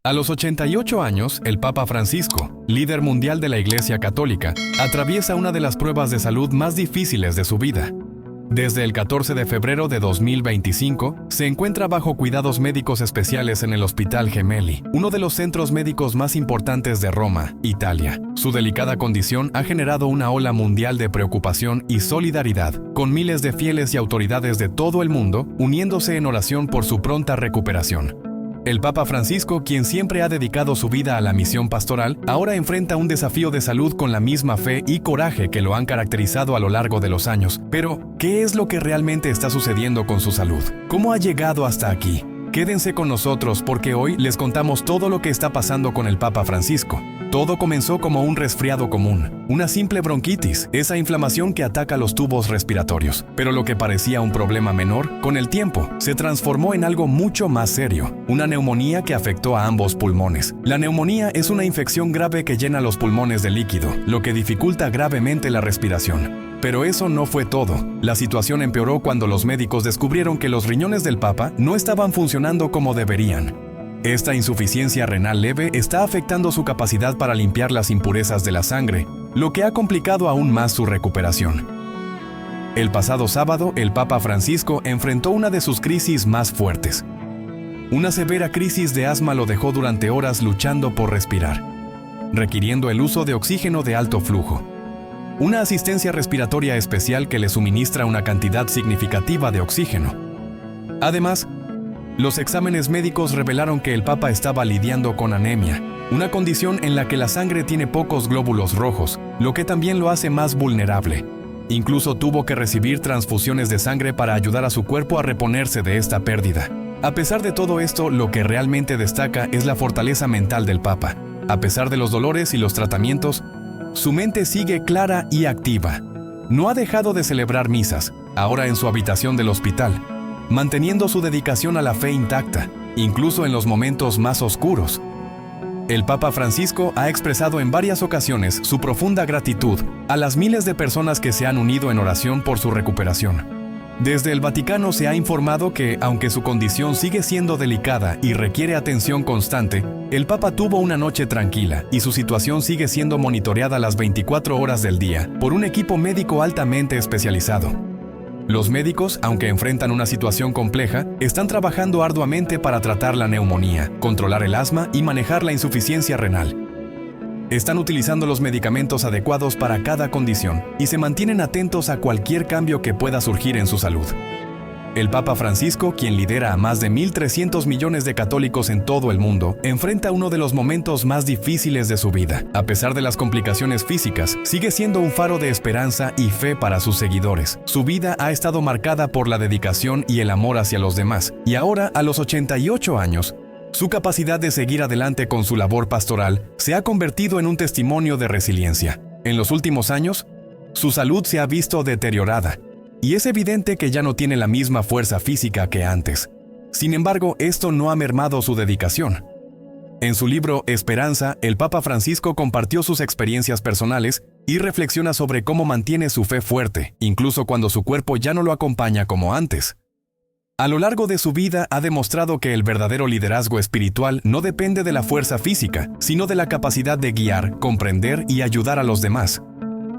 A los 88 años, el Papa Francisco, líder mundial de la Iglesia Católica, atraviesa una de las pruebas de salud más difíciles de su vida. Desde el 14 de febrero de 2025, se encuentra bajo cuidados médicos especiales en el Hospital Gemelli, uno de los centros médicos más importantes de Roma, Italia. Su delicada condición ha generado una ola mundial de preocupación y solidaridad, con miles de fieles y autoridades de todo el mundo uniéndose en oración por su pronta recuperación. El Papa Francisco, quien siempre ha dedicado su vida a la misión pastoral, ahora enfrenta un desafío de salud con la misma fe y coraje que lo han caracterizado a lo largo de los años. Pero, ¿qué es lo que realmente está sucediendo con su salud? ¿Cómo ha llegado hasta aquí? Quédense con nosotros porque hoy les contamos todo lo que está pasando con el Papa Francisco. Todo comenzó como un resfriado común, una simple bronquitis, esa inflamación que ataca los tubos respiratorios. Pero lo que parecía un problema menor, con el tiempo, se transformó en algo mucho más serio, una neumonía que afectó a ambos pulmones. La neumonía es una infección grave que llena los pulmones de líquido, lo que dificulta gravemente la respiración. Pero eso no fue todo. La situación empeoró cuando los médicos descubrieron que los riñones del Papa no estaban funcionando como deberían. Esta insuficiencia renal leve está afectando su capacidad para limpiar las impurezas de la sangre, lo que ha complicado aún más su recuperación. El pasado sábado, el Papa Francisco enfrentó una de sus crisis más fuertes. Una severa crisis de asma lo dejó durante horas luchando por respirar, requiriendo el uso de oxígeno de alto flujo. Una asistencia respiratoria especial que le suministra una cantidad significativa de oxígeno. Además, los exámenes médicos revelaron que el Papa estaba lidiando con anemia, una condición en la que la sangre tiene pocos glóbulos rojos, lo que también lo hace más vulnerable. Incluso tuvo que recibir transfusiones de sangre para ayudar a su cuerpo a reponerse de esta pérdida. A pesar de todo esto, lo que realmente destaca es la fortaleza mental del Papa. A pesar de los dolores y los tratamientos, su mente sigue clara y activa. No ha dejado de celebrar misas, ahora en su habitación del hospital, manteniendo su dedicación a la fe intacta, incluso en los momentos más oscuros. El Papa Francisco ha expresado en varias ocasiones su profunda gratitud a las miles de personas que se han unido en oración por su recuperación. Desde el Vaticano se ha informado que, aunque su condición sigue siendo delicada y requiere atención constante, el Papa tuvo una noche tranquila y su situación sigue siendo monitoreada las 24 horas del día por un equipo médico altamente especializado. Los médicos, aunque enfrentan una situación compleja, están trabajando arduamente para tratar la neumonía, controlar el asma y manejar la insuficiencia renal. Están utilizando los medicamentos adecuados para cada condición y se mantienen atentos a cualquier cambio que pueda surgir en su salud. El Papa Francisco, quien lidera a más de 1.300 millones de católicos en todo el mundo, enfrenta uno de los momentos más difíciles de su vida. A pesar de las complicaciones físicas, sigue siendo un faro de esperanza y fe para sus seguidores. Su vida ha estado marcada por la dedicación y el amor hacia los demás, y ahora, a los 88 años, su capacidad de seguir adelante con su labor pastoral se ha convertido en un testimonio de resiliencia. En los últimos años, su salud se ha visto deteriorada, y es evidente que ya no tiene la misma fuerza física que antes. Sin embargo, esto no ha mermado su dedicación. En su libro Esperanza, el Papa Francisco compartió sus experiencias personales y reflexiona sobre cómo mantiene su fe fuerte, incluso cuando su cuerpo ya no lo acompaña como antes. A lo largo de su vida ha demostrado que el verdadero liderazgo espiritual no depende de la fuerza física, sino de la capacidad de guiar, comprender y ayudar a los demás.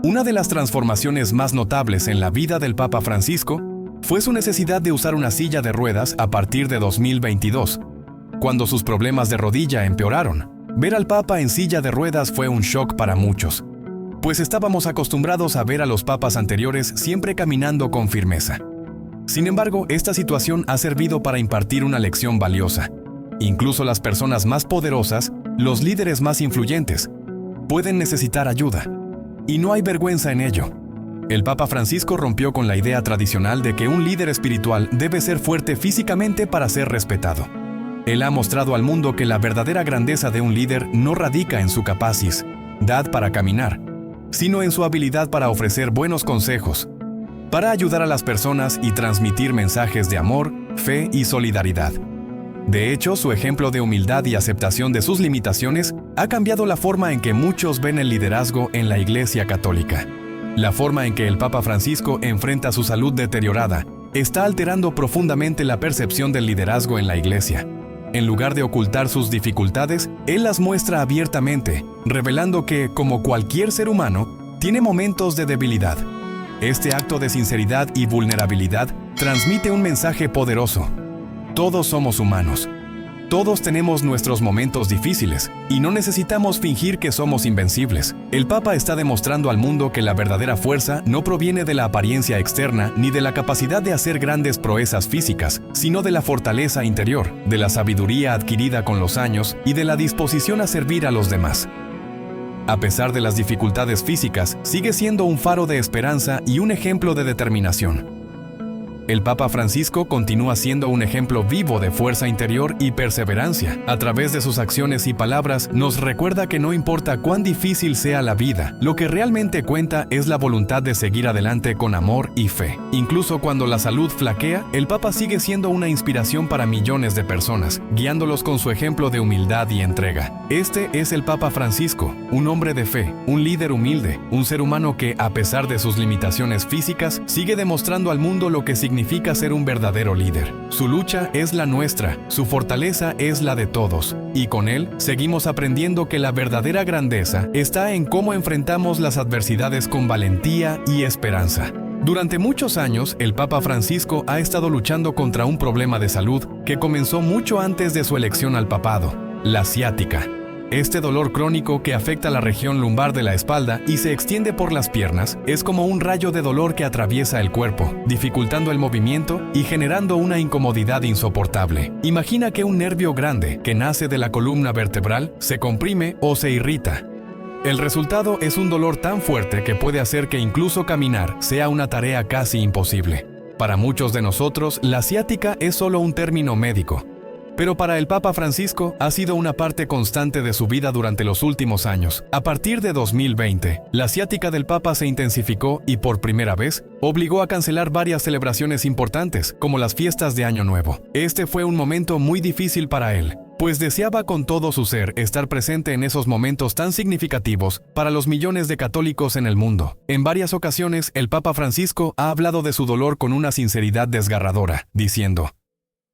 Una de las transformaciones más notables en la vida del Papa Francisco fue su necesidad de usar una silla de ruedas a partir de 2022, cuando sus problemas de rodilla empeoraron. Ver al Papa en silla de ruedas fue un shock para muchos, pues estábamos acostumbrados a ver a los papas anteriores siempre caminando con firmeza. Sin embargo, esta situación ha servido para impartir una lección valiosa. Incluso las personas más poderosas, los líderes más influyentes, pueden necesitar ayuda. Y no hay vergüenza en ello. El Papa Francisco rompió con la idea tradicional de que un líder espiritual debe ser fuerte físicamente para ser respetado. Él ha mostrado al mundo que la verdadera grandeza de un líder no radica en su capacidad para caminar, sino en su habilidad para ofrecer buenos consejos, para ayudar a las personas y transmitir mensajes de amor, fe y solidaridad. De hecho, su ejemplo de humildad y aceptación de sus limitaciones ha cambiado la forma en que muchos ven el liderazgo en la Iglesia Católica. La forma en que el Papa Francisco enfrenta su salud deteriorada está alterando profundamente la percepción del liderazgo en la Iglesia. En lugar de ocultar sus dificultades, Él las muestra abiertamente, revelando que, como cualquier ser humano, tiene momentos de debilidad. Este acto de sinceridad y vulnerabilidad transmite un mensaje poderoso. Todos somos humanos. Todos tenemos nuestros momentos difíciles y no necesitamos fingir que somos invencibles. El Papa está demostrando al mundo que la verdadera fuerza no proviene de la apariencia externa ni de la capacidad de hacer grandes proezas físicas, sino de la fortaleza interior, de la sabiduría adquirida con los años y de la disposición a servir a los demás. A pesar de las dificultades físicas, sigue siendo un faro de esperanza y un ejemplo de determinación. El Papa Francisco continúa siendo un ejemplo vivo de fuerza interior y perseverancia. A través de sus acciones y palabras, nos recuerda que no importa cuán difícil sea la vida, lo que realmente cuenta es la voluntad de seguir adelante con amor y fe. Incluso cuando la salud flaquea, el Papa sigue siendo una inspiración para millones de personas, guiándolos con su ejemplo de humildad y entrega. Este es el Papa Francisco, un hombre de fe, un líder humilde, un ser humano que, a pesar de sus limitaciones físicas, sigue demostrando al mundo lo que significa ser un verdadero líder. Su lucha es la nuestra, su fortaleza es la de todos, y con él seguimos aprendiendo que la verdadera grandeza está en cómo enfrentamos las adversidades con valentía y esperanza. Durante muchos años, el Papa Francisco ha estado luchando contra un problema de salud que comenzó mucho antes de su elección al papado: la ciática. Este dolor crónico que afecta la región lumbar de la espalda y se extiende por las piernas es como un rayo de dolor que atraviesa el cuerpo, dificultando el movimiento y generando una incomodidad insoportable. Imagina que un nervio grande que nace de la columna vertebral se comprime o se irrita. El resultado es un dolor tan fuerte que puede hacer que incluso caminar sea una tarea casi imposible. Para muchos de nosotros, la ciática es solo un término médico. Pero para el Papa Francisco ha sido una parte constante de su vida durante los últimos años. A partir de 2020, la ciática del Papa se intensificó y por primera vez obligó a cancelar varias celebraciones importantes, como las fiestas de Año Nuevo. Este fue un momento muy difícil para él, pues deseaba con todo su ser estar presente en esos momentos tan significativos para los millones de católicos en el mundo. En varias ocasiones, el Papa Francisco ha hablado de su dolor con una sinceridad desgarradora, diciendo: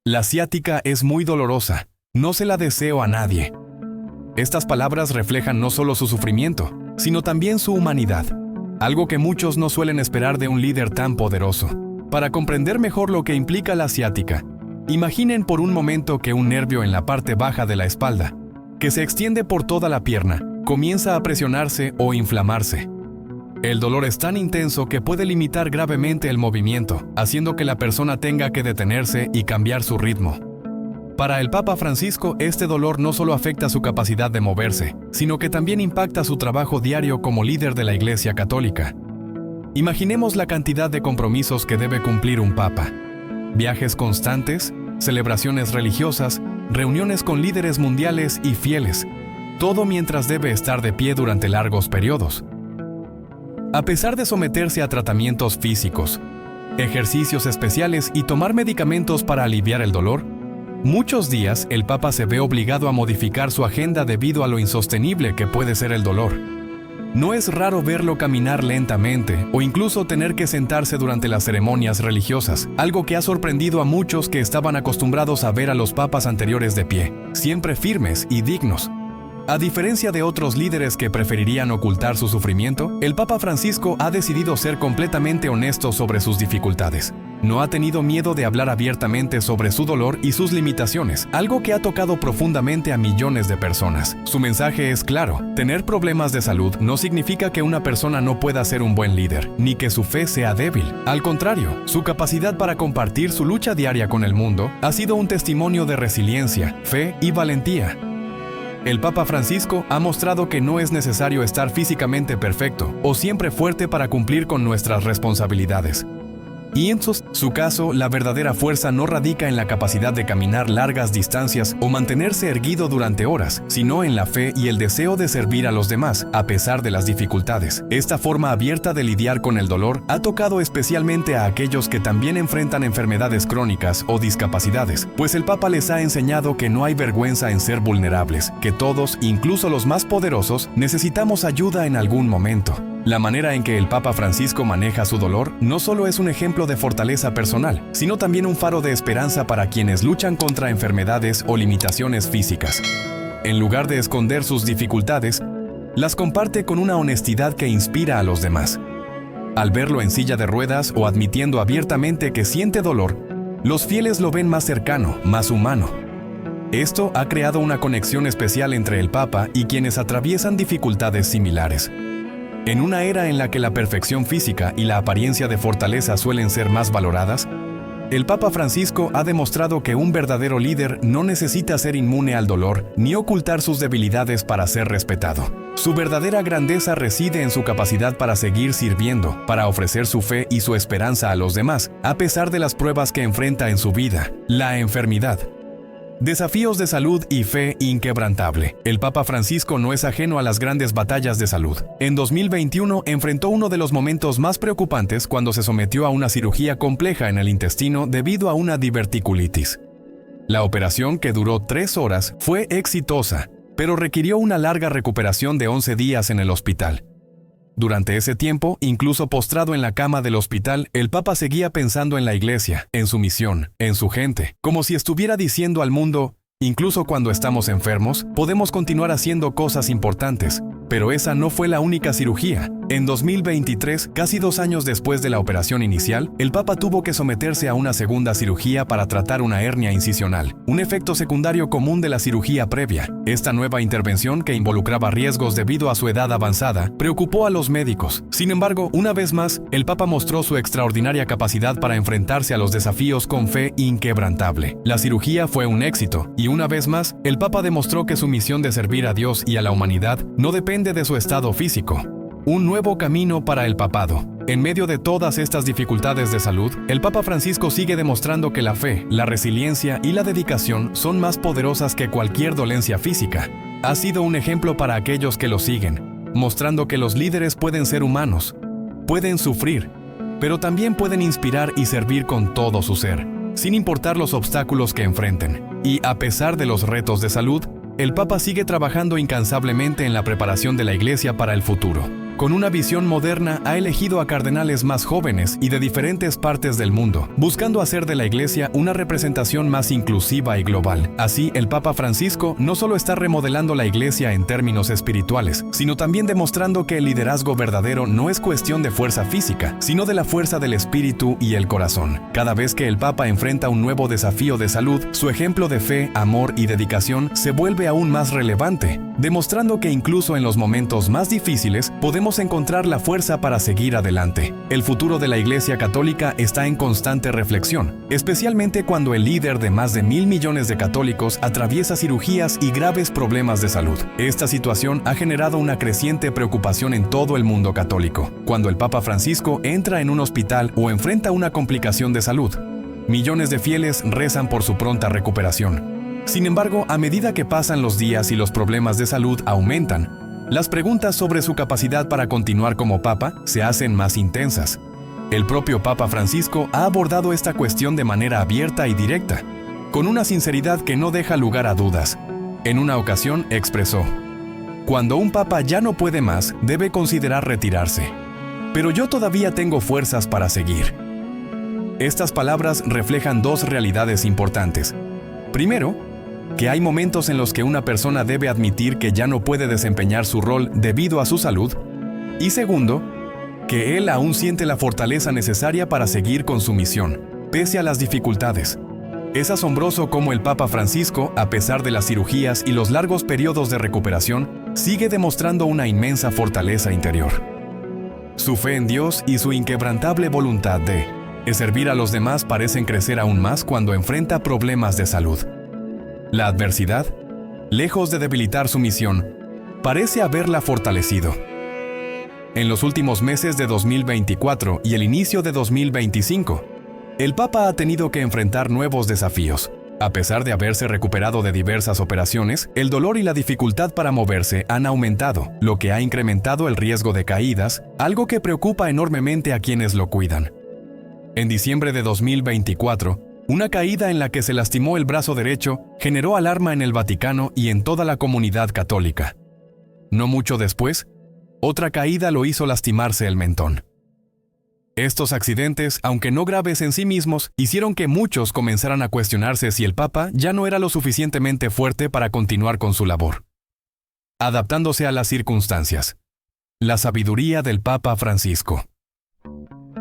«La ciática es muy dolorosa, no se la deseo a nadie». Estas palabras reflejan no solo su sufrimiento, sino también su humanidad, algo que muchos no suelen esperar de un líder tan poderoso. Para comprender mejor lo que implica la ciática, imaginen por un momento que un nervio en la parte baja de la espalda, que se extiende por toda la pierna, comienza a presionarse o inflamarse. El dolor es tan intenso que puede limitar gravemente el movimiento, haciendo que la persona tenga que detenerse y cambiar su ritmo. Para el Papa Francisco, este dolor no solo afecta su capacidad de moverse, sino que también impacta su trabajo diario como líder de la Iglesia Católica. Imaginemos la cantidad de compromisos que debe cumplir un papa: viajes constantes, celebraciones religiosas, reuniones con líderes mundiales y fieles, todo mientras debe estar de pie durante largos periodos. A pesar de someterse a tratamientos físicos, ejercicios especiales y tomar medicamentos para aliviar el dolor, muchos días el Papa se ve obligado a modificar su agenda debido a lo insostenible que puede ser el dolor. No es raro verlo caminar lentamente o incluso tener que sentarse durante las ceremonias religiosas, algo que ha sorprendido a muchos que estaban acostumbrados a ver a los papas anteriores de pie, siempre firmes y dignos. A diferencia de otros líderes que preferirían ocultar su sufrimiento, el Papa Francisco ha decidido ser completamente honesto sobre sus dificultades. No ha tenido miedo de hablar abiertamente sobre su dolor y sus limitaciones, algo que ha tocado profundamente a millones de personas. Su mensaje es claro: tener problemas de salud no significa que una persona no pueda ser un buen líder, ni que su fe sea débil. Al contrario, su capacidad para compartir su lucha diaria con el mundo ha sido un testimonio de resiliencia, fe y valentía. El Papa Francisco ha mostrado que no es necesario estar físicamente perfecto o siempre fuerte para cumplir con nuestras responsabilidades. Y en su caso, la verdadera fuerza no radica en la capacidad de caminar largas distancias o mantenerse erguido durante horas, sino en la fe y el deseo de servir a los demás, a pesar de las dificultades. Esta forma abierta de lidiar con el dolor ha tocado especialmente a aquellos que también enfrentan enfermedades crónicas o discapacidades, pues el Papa les ha enseñado que no hay vergüenza en ser vulnerables, que todos, incluso los más poderosos, necesitamos ayuda en algún momento. La manera en que el Papa Francisco maneja su dolor no solo es un ejemplo de fortaleza personal, sino también un faro de esperanza para quienes luchan contra enfermedades o limitaciones físicas. En lugar de esconder sus dificultades, las comparte con una honestidad que inspira a los demás. Al verlo en silla de ruedas o admitiendo abiertamente que siente dolor, los fieles lo ven más cercano, más humano. Esto ha creado una conexión especial entre el Papa y quienes atraviesan dificultades similares. En una era en la que la perfección física y la apariencia de fortaleza suelen ser más valoradas, el Papa Francisco ha demostrado que un verdadero líder no necesita ser inmune al dolor ni ocultar sus debilidades para ser respetado. Su verdadera grandeza reside en su capacidad para seguir sirviendo, para ofrecer su fe y su esperanza a los demás, a pesar de las pruebas que enfrenta en su vida, la enfermedad. Desafíos de salud y fe inquebrantable. El Papa Francisco no es ajeno a las grandes batallas de salud. En 2021 enfrentó uno de los momentos más preocupantes cuando se sometió a una cirugía compleja en el intestino debido a una diverticulitis. La operación, que duró 3 horas, fue exitosa, pero requirió una larga recuperación de 11 días en el hospital. Durante ese tiempo, incluso postrado en la cama del hospital, el Papa seguía pensando en la Iglesia, en su misión, en su gente, como si estuviera diciendo al mundo: incluso cuando estamos enfermos, podemos continuar haciendo cosas importantes. Pero esa no fue la única cirugía. En 2023, casi 2 años después de la operación inicial, el Papa tuvo que someterse a una segunda cirugía para tratar una hernia incisional, un efecto secundario común de la cirugía previa. Esta nueva intervención, que involucraba riesgos debido a su edad avanzada, preocupó a los médicos. Sin embargo, una vez más, el Papa mostró su extraordinaria capacidad para enfrentarse a los desafíos con fe inquebrantable. La cirugía fue un éxito, y una vez más, el Papa demostró que su misión de servir a Dios y a la humanidad no depende de su estado físico. Un nuevo camino para el papado. En medio de todas estas dificultades de salud, el Papa Francisco sigue demostrando que la fe, la resiliencia y la dedicación son más poderosas que cualquier dolencia física. Ha sido un ejemplo para aquellos que lo siguen, mostrando que los líderes pueden ser humanos, pueden sufrir, pero también pueden inspirar y servir con todo su ser, sin importar los obstáculos que enfrenten. Y a pesar de los retos de salud, el Papa sigue trabajando incansablemente en la preparación de la Iglesia para el futuro. Con una visión moderna, ha elegido a cardenales más jóvenes y de diferentes partes del mundo, buscando hacer de la Iglesia una representación más inclusiva y global. Así, el Papa Francisco no solo está remodelando la Iglesia en términos espirituales, sino también demostrando que el liderazgo verdadero no es cuestión de fuerza física, sino de la fuerza del espíritu y el corazón. Cada vez que el Papa enfrenta un nuevo desafío de salud, su ejemplo de fe, amor y dedicación se vuelve aún más relevante, demostrando que incluso en los momentos más difíciles podemos encontrar la fuerza para seguir adelante. El futuro de la Iglesia Católica está en constante reflexión, especialmente cuando el líder de más de 1.000 millones de católicos atraviesa cirugías y graves problemas de salud. Esta situación ha generado una creciente preocupación en todo el mundo católico. Cuando el Papa Francisco entra en un hospital o enfrenta una complicación de salud, millones de fieles rezan por su pronta recuperación. Sin embargo, a medida que pasan los días y los problemas de salud aumentan, las preguntas sobre su capacidad para continuar como Papa se hacen más intensas. El propio Papa Francisco ha abordado esta cuestión de manera abierta y directa, con una sinceridad que no deja lugar a dudas. En una ocasión expresó: "Cuando un Papa ya no puede más, debe considerar retirarse. Pero yo todavía tengo fuerzas para seguir". Estas palabras reflejan 2 realidades importantes. Primero, que hay momentos en los que una persona debe admitir que ya no puede desempeñar su rol debido a su salud. Y segundo, que él aún siente la fortaleza necesaria para seguir con su misión, pese a las dificultades. Es asombroso cómo el Papa Francisco, a pesar de las cirugías y los largos periodos de recuperación, sigue demostrando una inmensa fortaleza interior. Su fe en Dios y su inquebrantable voluntad de servir a los demás parecen crecer aún más cuando enfrenta problemas de salud. La adversidad, lejos de debilitar su misión, parece haberla fortalecido. En los últimos meses de 2024 y el inicio de 2025, el Papa ha tenido que enfrentar nuevos desafíos. A pesar de haberse recuperado de diversas operaciones, el dolor y la dificultad para moverse han aumentado, lo que ha incrementado el riesgo de caídas, algo que preocupa enormemente a quienes lo cuidan. En diciembre de 2024, una caída en la que se lastimó el brazo derecho generó alarma en el Vaticano y en toda la comunidad católica. No mucho después, Otra caída lo hizo lastimarse el mentón. Estos accidentes, aunque no graves en sí mismos, hicieron que muchos comenzaran a cuestionarse si el Papa ya no era lo suficientemente fuerte para continuar con su labor. Adaptándose a las circunstancias. La sabiduría del Papa Francisco.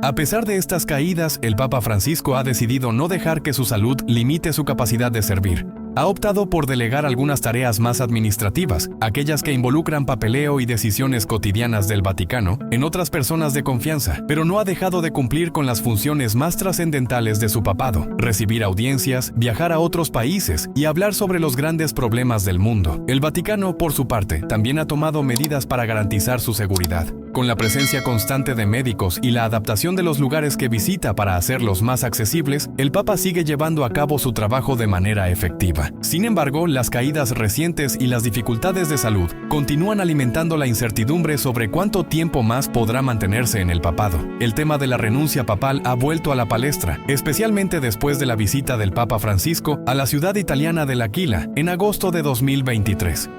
A pesar de estas caídas, el Papa Francisco ha decidido no dejar que su salud limite su capacidad de servir. Ha optado por delegar algunas tareas más administrativas, aquellas que involucran papeleo y decisiones cotidianas del Vaticano, en otras personas de confianza, pero no ha dejado de cumplir con las funciones más trascendentales de su papado: recibir audiencias, viajar a otros países y hablar sobre los grandes problemas del mundo. El Vaticano, por su parte, también ha tomado medidas para garantizar su seguridad. Con la presencia constante de médicos y la adaptación de los lugares que visita para hacerlos más accesibles, el Papa sigue llevando a cabo su trabajo de manera efectiva. Sin embargo, las caídas recientes y las dificultades de salud continúan alimentando la incertidumbre sobre cuánto tiempo más podrá mantenerse en el papado. El tema de la renuncia papal ha vuelto a la palestra, especialmente después de la visita del Papa Francisco a la ciudad italiana de L'Aquila en agosto de 2023.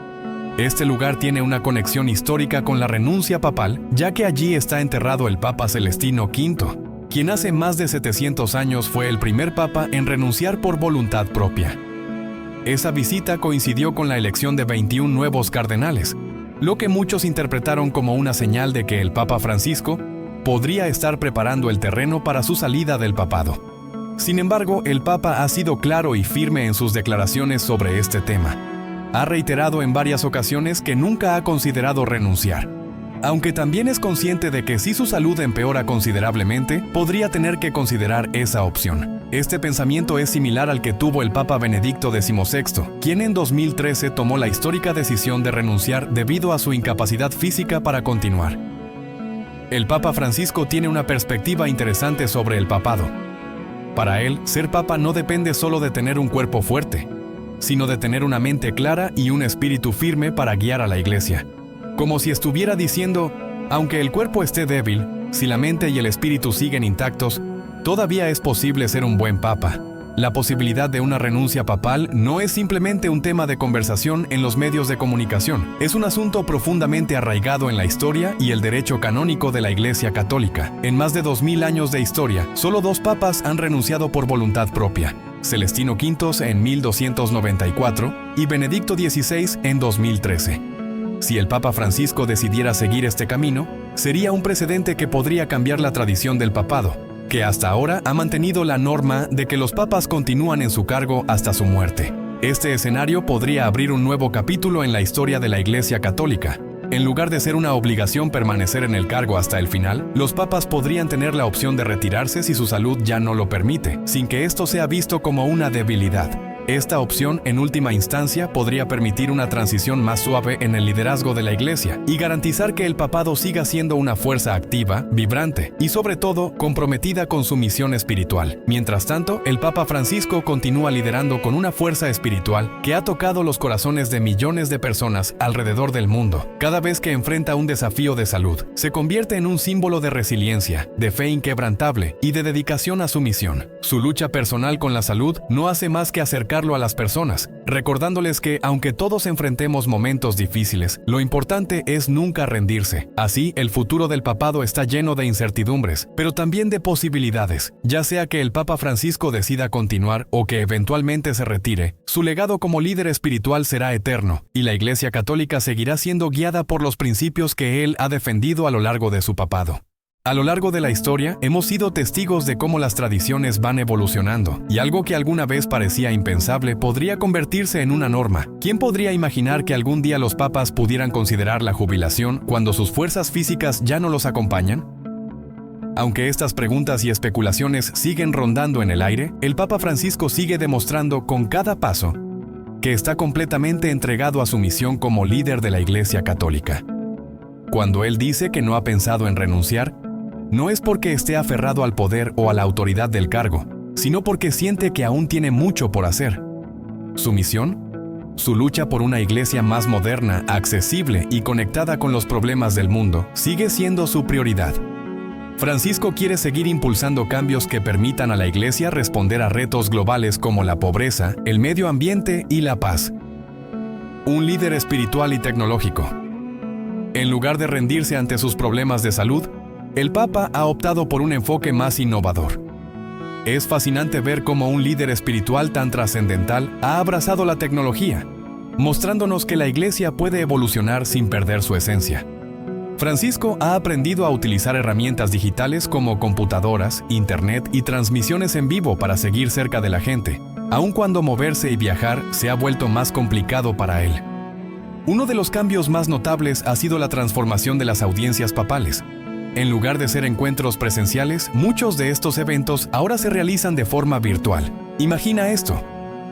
Este lugar tiene una conexión histórica con la renuncia papal, ya que allí está enterrado el Papa Celestino V, quien hace más de 700 años fue el primer papa en renunciar por voluntad propia. Esa visita coincidió con la elección de 21 nuevos cardenales, lo que muchos interpretaron como una señal de que el Papa Francisco podría estar preparando el terreno para su salida del papado. Sin embargo, el Papa ha sido claro y firme en sus declaraciones sobre este tema. Ha reiterado en varias ocasiones que nunca ha considerado renunciar, aunque también es consciente de que si su salud empeora considerablemente, podría tener que considerar esa opción. Este pensamiento es similar al que tuvo el Papa Benedicto XVI, quien en 2013 tomó la histórica decisión de renunciar debido a su incapacidad física para continuar. El Papa Francisco tiene una perspectiva interesante sobre el papado. Para él, ser papa no depende solo de tener un cuerpo fuerte, sino de tener una mente clara y un espíritu firme para guiar a la Iglesia. Como si estuviera diciendo, aunque el cuerpo esté débil, si la mente y el espíritu siguen intactos, todavía es posible ser un buen papa. La posibilidad de una renuncia papal no es simplemente un tema de conversación en los medios de comunicación, es un asunto profundamente arraigado en la historia y el derecho canónico de la Iglesia Católica. En más de 2000 años de historia, solo 2 papas han renunciado por voluntad propia: Celestino V en 1294 y Benedicto XVI en 2013. Si el Papa Francisco decidiera seguir este camino, sería un precedente que podría cambiar la tradición del papado, que hasta ahora ha mantenido la norma de que los papas continúan en su cargo hasta su muerte. Este escenario podría abrir un nuevo capítulo en la historia de la Iglesia Católica. En lugar de ser una obligación permanecer en el cargo hasta el final, los papas podrían tener la opción de retirarse si su salud ya no lo permite, sin que esto sea visto como una debilidad. Esta opción, en última instancia, podría permitir una transición más suave en el liderazgo de la Iglesia y garantizar que el papado siga siendo una fuerza activa, vibrante y, sobre todo, comprometida con su misión espiritual. Mientras tanto, el Papa Francisco continúa liderando con una fuerza espiritual que ha tocado los corazones de millones de personas alrededor del mundo. Cada vez que enfrenta un desafío de salud, se convierte en un símbolo de resiliencia, de fe inquebrantable y de dedicación a su misión. Su lucha personal con la salud no hace más que acercarlo a las personas, recordándoles que, aunque todos enfrentemos momentos difíciles, lo importante es nunca rendirse. Así, el futuro del papado está lleno de incertidumbres, pero también de posibilidades. Ya sea que el Papa Francisco decida continuar o que eventualmente se retire, su legado como líder espiritual será eterno, y la Iglesia Católica seguirá siendo guiada por los principios que él ha defendido a lo largo de su papado. A lo largo de la historia, hemos sido testigos de cómo las tradiciones van evolucionando, y algo que alguna vez parecía impensable podría convertirse en una norma. ¿Quién podría imaginar que algún día los papas pudieran considerar la jubilación cuando sus fuerzas físicas ya no los acompañan? Aunque estas preguntas y especulaciones siguen rondando en el aire, el Papa Francisco sigue demostrando con cada paso que está completamente entregado a su misión como líder de la Iglesia Católica. Cuando él dice que no ha pensado en renunciar, no es porque esté aferrado al poder o a la autoridad del cargo, sino porque siente que aún tiene mucho por hacer. Su misión, su lucha por una iglesia más moderna, accesible y conectada con los problemas del mundo, sigue siendo su prioridad. Francisco quiere seguir impulsando cambios que permitan a la iglesia responder a retos globales como la pobreza, el medio ambiente y la paz. Un líder espiritual y tecnológico. En lugar de rendirse ante sus problemas de salud, el Papa ha optado por un enfoque más innovador. Es fascinante ver cómo un líder espiritual tan trascendental ha abrazado la tecnología, mostrándonos que la Iglesia puede evolucionar sin perder su esencia. Francisco ha aprendido a utilizar herramientas digitales como computadoras, internet y transmisiones en vivo para seguir cerca de la gente, aun cuando moverse y viajar se ha vuelto más complicado para él. Uno de los cambios más notables ha sido la transformación de las audiencias papales. En lugar de ser encuentros presenciales, muchos de estos eventos ahora se realizan de forma virtual. Imagina esto: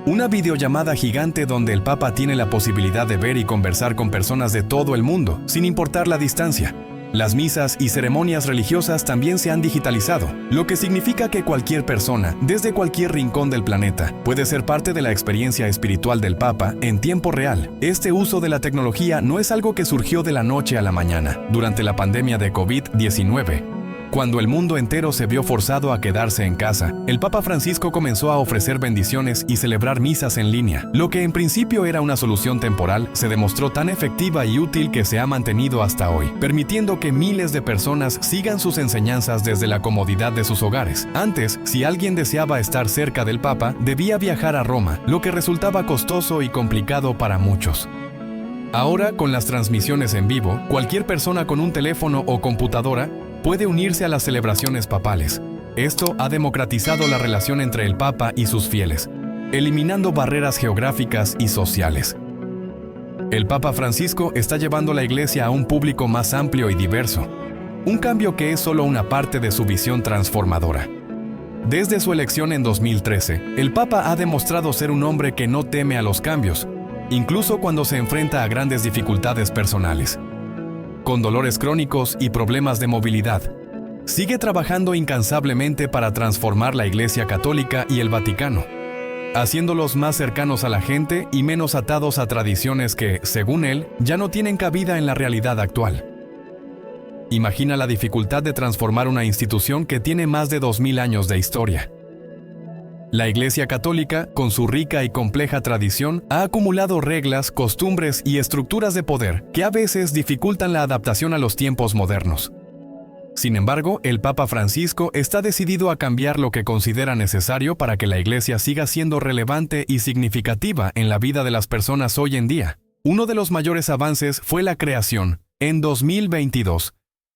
una videollamada gigante donde el Papa tiene la posibilidad de ver y conversar con personas de todo el mundo, sin importar la distancia. Las misas y ceremonias religiosas también se han digitalizado, lo que significa que cualquier persona, desde cualquier rincón del planeta, puede ser parte de la experiencia espiritual del Papa en tiempo real. Este uso de la tecnología no es algo que surgió de la noche a la mañana, durante la pandemia de COVID-19. Cuando el mundo entero se vio forzado a quedarse en casa, el Papa Francisco comenzó a ofrecer bendiciones y celebrar misas en línea. Lo que en principio era una solución temporal, se demostró tan efectiva y útil que se ha mantenido hasta hoy, permitiendo que miles de personas sigan sus enseñanzas desde la comodidad de sus hogares. Antes, si alguien deseaba estar cerca del Papa, debía viajar a Roma, lo que resultaba costoso y complicado para muchos. Ahora, con las transmisiones en vivo, cualquier persona con un teléfono o computadora puede unirse a las celebraciones papales. Esto ha democratizado la relación entre el Papa y sus fieles, eliminando barreras geográficas y sociales. El Papa Francisco está llevando la Iglesia a un público más amplio y diverso, un cambio que es solo una parte de su visión transformadora. Desde su elección en 2013, el Papa ha demostrado ser un hombre que no teme a los cambios, incluso cuando se enfrenta a grandes dificultades personales. Con dolores crónicos y problemas de movilidad, sigue trabajando incansablemente para transformar la Iglesia Católica y el Vaticano, haciéndolos más cercanos a la gente y menos atados a tradiciones que, según él, ya no tienen cabida en la realidad actual. Imagina la dificultad de transformar una institución que tiene más de 2000 años de historia. La Iglesia Católica, con su rica y compleja tradición, ha acumulado reglas, costumbres y estructuras de poder que a veces dificultan la adaptación a los tiempos modernos. Sin embargo, el Papa Francisco está decidido a cambiar lo que considera necesario para que la Iglesia siga siendo relevante y significativa en la vida de las personas hoy en día. Uno de los mayores avances fue la creación, en 2022,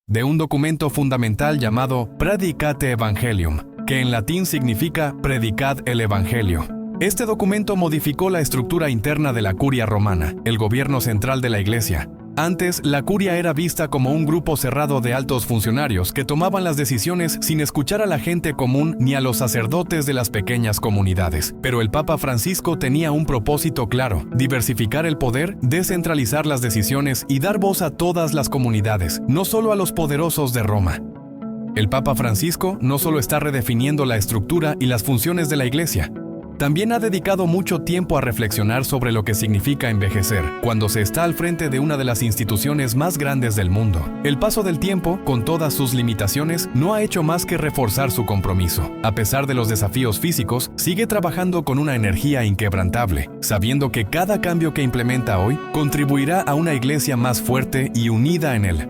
de un documento fundamental llamado Praedicate Evangelium, que en latín significa Predicad el Evangelio. Este documento modificó la estructura interna de la Curia Romana, el gobierno central de la Iglesia. Antes, la curia era vista como un grupo cerrado de altos funcionarios que tomaban las decisiones sin escuchar a la gente común ni a los sacerdotes de las pequeñas comunidades. Pero el Papa Francisco tenía un propósito claro: diversificar el poder, descentralizar las decisiones y dar voz a todas las comunidades, no solo a los poderosos de Roma. El Papa Francisco no solo está redefiniendo la estructura y las funciones de la Iglesia, también ha dedicado mucho tiempo a reflexionar sobre lo que significa envejecer cuando se está al frente de una de las instituciones más grandes del mundo. El paso del tiempo, con todas sus limitaciones, no ha hecho más que reforzar su compromiso. A pesar de los desafíos físicos, sigue trabajando con una energía inquebrantable, sabiendo que cada cambio que implementa hoy contribuirá a una Iglesia más fuerte y unida en él.